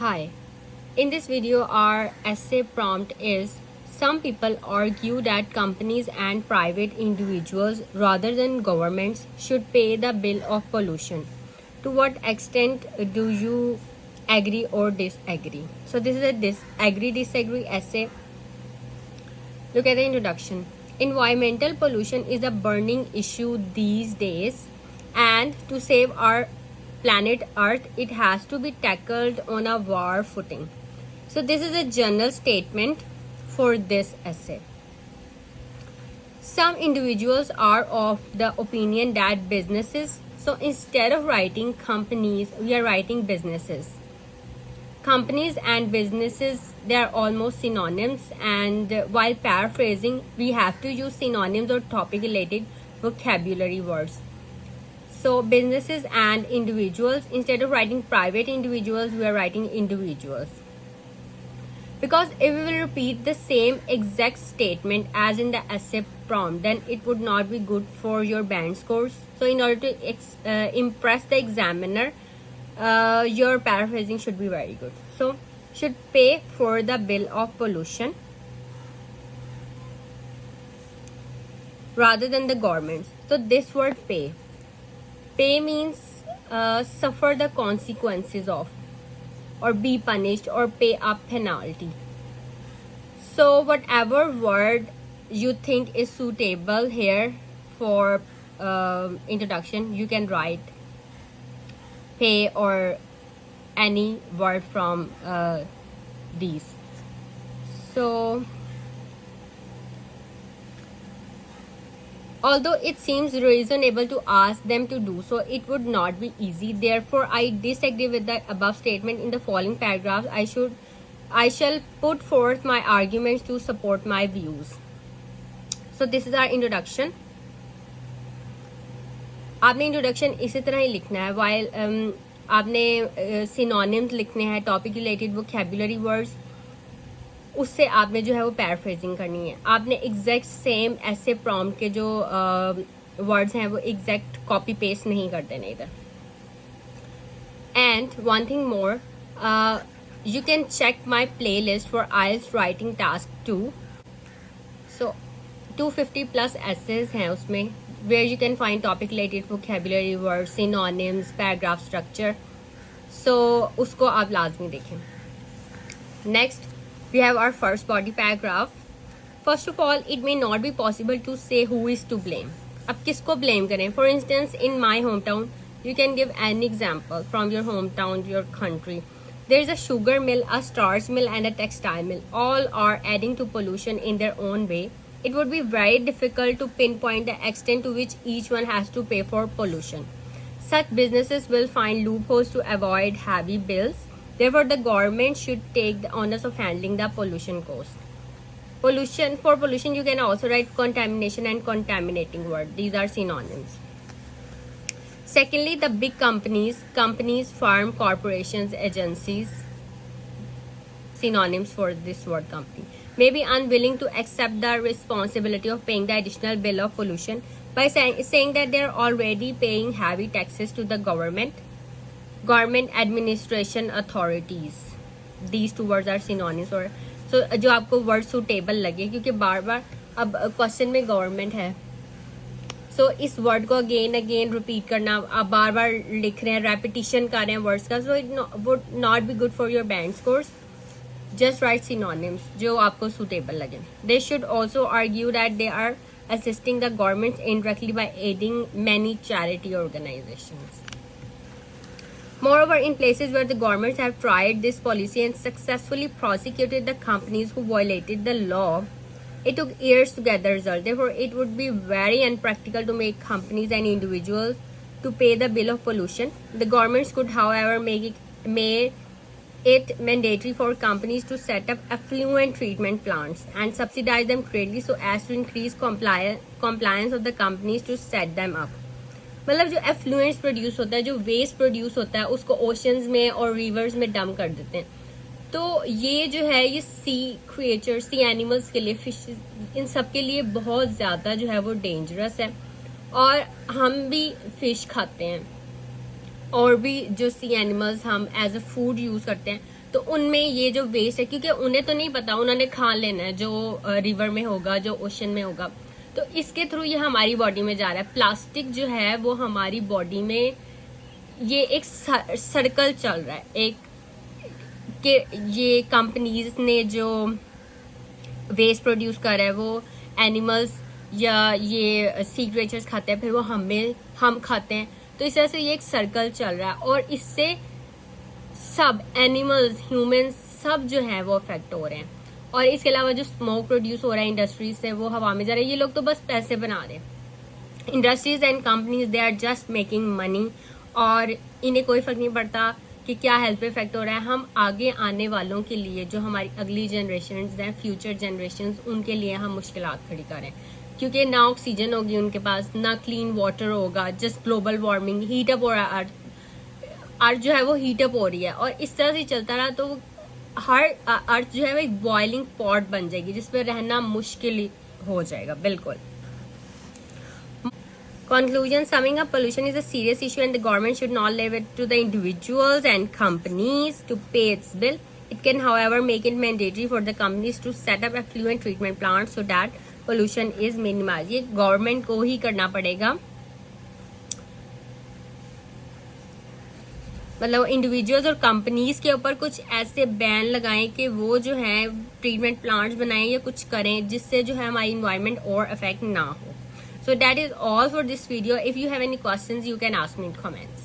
Hi, in this video our essay prompt is: some people argue that companies and private individuals rather than governments should pay the bill of pollution. To what extent do you agree or disagree? So this is a disagree essay. Look at the introduction. Environmental pollution is a burning issue these days, and to save our planet Earth, it has to be tackled on a war footing. So, this is a general statement for this essay. Some individuals are of the opinion that businesses, so instead of writing companies, we are writing businesses. Companies and businesses, they are almost synonyms, and while paraphrasing, we have to use synonyms or topic related vocabulary words. So businesses and individuals, instead of writing private individuals, we are writing individuals. Because if we will repeat the same exact statement as in the essay prompt, then it would not be good for your band scores. So in order to impress the examiner, your paraphrasing should be very good. So, should pay for the bill of pollution rather than the government. So, this word pay. Pay means suffer the consequences of, or be punished, or pay a penalty. So, whatever word you think is suitable here for introduction, you can write pay or any word from these. So although it seems reasonable to ask them to do so, it would not be easy. Therefore, I disagree with the above statement. In the following paragraphs, I shall put forth my arguments to support my views. So this is our introduction. आपने introduction इसी तरह ही लिखना है. While आपने synonyms लिखने हैं, topic related vocabulary words, उससे आपने जो है वो पैराफ्रेजिंग करनी है. आपने एग्जैक्ट सेम ऐसे प्रॉम्प्ट के जो वर्ड्स हैं वो एग्जैक्ट कॉपी पेस्ट नहीं कर देने इधर. And one thing more, you can check my playlist for IELTS writing task 2. So 250 plus essays हैं उसमें, where you can find topic related vocabulary words, synonyms, paragraph structure. So उसको आप लाजमी देखें. Next, we have our first body paragraph. First of all, it may not be possible to say who is to blame. अब किसको blame करें? For instance, in my hometown, you can give any example from your hometown, your country. There is a sugar mill, a starch mill, and a textile mill. All are adding to pollution in their own way. It would be very difficult to pinpoint the extent to which each one has to pay for pollution. Such businesses will find loopholes to avoid heavy bills. Therefore, the government should take the onus of handling the pollution cost. For pollution, you can also write contamination and contaminating word. These are synonyms. Secondly, the big companies, firm, corporations, agencies, synonyms for this word company, may be unwilling to accept the responsibility of paying the additional bill of pollution by saying that they are already paying heavy taxes to the government administration authorities. These two words are synonyms. और so जो आपको word suitable लगे, क्योंकि बार बार अब question में government है, सो इस word को अगेन रिपीट करना, आप बार बार लिख रहे हैं, रेपिटिशन कर रहे हैं वर्ड्स का, so it would not be good for your band scores. Just write synonyms जो आपको suitable लगे. They should also argue that they are assisting the government indirectly by aiding many charity organizations. Moreover, in places where the governments have tried this policy and successfully prosecuted the companies who violated the law, it took years to get the result. Therefore, it would be very unpractical to make companies and individuals to pay the bill of pollution. The governments could, however, make it mandatory for companies to set up effluent treatment plants and subsidize them greatly so as to increase compliance of the companies to set them up. मतलब जो effluents produce होता है, जो waste produce होता है, उसको oceans में और रिवर्स में डंप कर देते हैं. तो ये जो है ये सी क्रिएचर्स, सी एनिमल्स के लिए, फिश, इन सब के लिए बहुत ज़्यादा जो है वो डेंजरस है. और हम भी फिश खाते हैं. और भी जो सी एनिमल्स हम एज अ फूड यूज करते हैं, तो उनमें ये जो वेस्ट है, क्योंकि उन्हें तो नहीं पता, उन्होंने खा लेना है जो रिवर में होगा, जो ओशन में होगा, तो इसके थ्रू ये हमारी बॉडी में जा रहा है। प्लास्टिक जो है वो हमारी बॉडी में ये एक सर्कल चल रहा है, एक कि ये कंपनीज ने जो वेस्ट प्रोड्यूस करा है वो एनिमल्स या ये सी क्रिएचर्स खाते हैं, फिर वो हम खाते हैं, तो इस तरह से ये एक सर्कल चल रहा है और इससे सब एनिमल्स, ह्यूमंस, सब जो है वो अफेक्ट हो रहे हैं। और इसके अलावा जो स्मोक प्रोड्यूस हो रहा है इंडस्ट्रीज से, वो हवा में जा रहा है। ये लोग तो बस पैसे बना रहे हैं। Industries and companies, they are just making money, और इन्हें कोई फर्क नहीं पड़ता कि क्या हेल्थ पे इफेक्ट हो रहा है। हम आगे आने वालों के लिए, जो हमारी अगली जनरेशन हैं, फ्यूचर जनरेशन, उनके लिए हम मुश्किलात खड़ी करें, क्योंकि ना ऑक्सीजन होगी उनके पास, ना क्लीन वाटर होगा, just global warming, heat up हो रहा है, अर्थ जो है वो हीट अप हो रही है, और इस तरह से चलता रहा तो हर अर्थ जो है वो एक बॉइलिंग पॉट बन जाएगी, जिसपे रहना मुश्किल हो जाएगा। बिल्कुल। Conclusion, summing up, pollution is a serious issue and the government should not leave it to the individuals and companies to pay its bill. It can, however, make it mandatory for the companies to set up effluent treatment plants so that pollution is minimized. ये government को ही करना पड़ेगा, मतलब individuals और companies के ऊपर कुछ ऐसे बैन लगाएं कि वो जो है ट्रीटमेंट प्लांट्स बनाएं या कुछ करें जिससे जो है हमारी इन्वायरमेंट और अफेक्ट ना हो। So that is all for this video. If you have any questions, you can ask me in comments.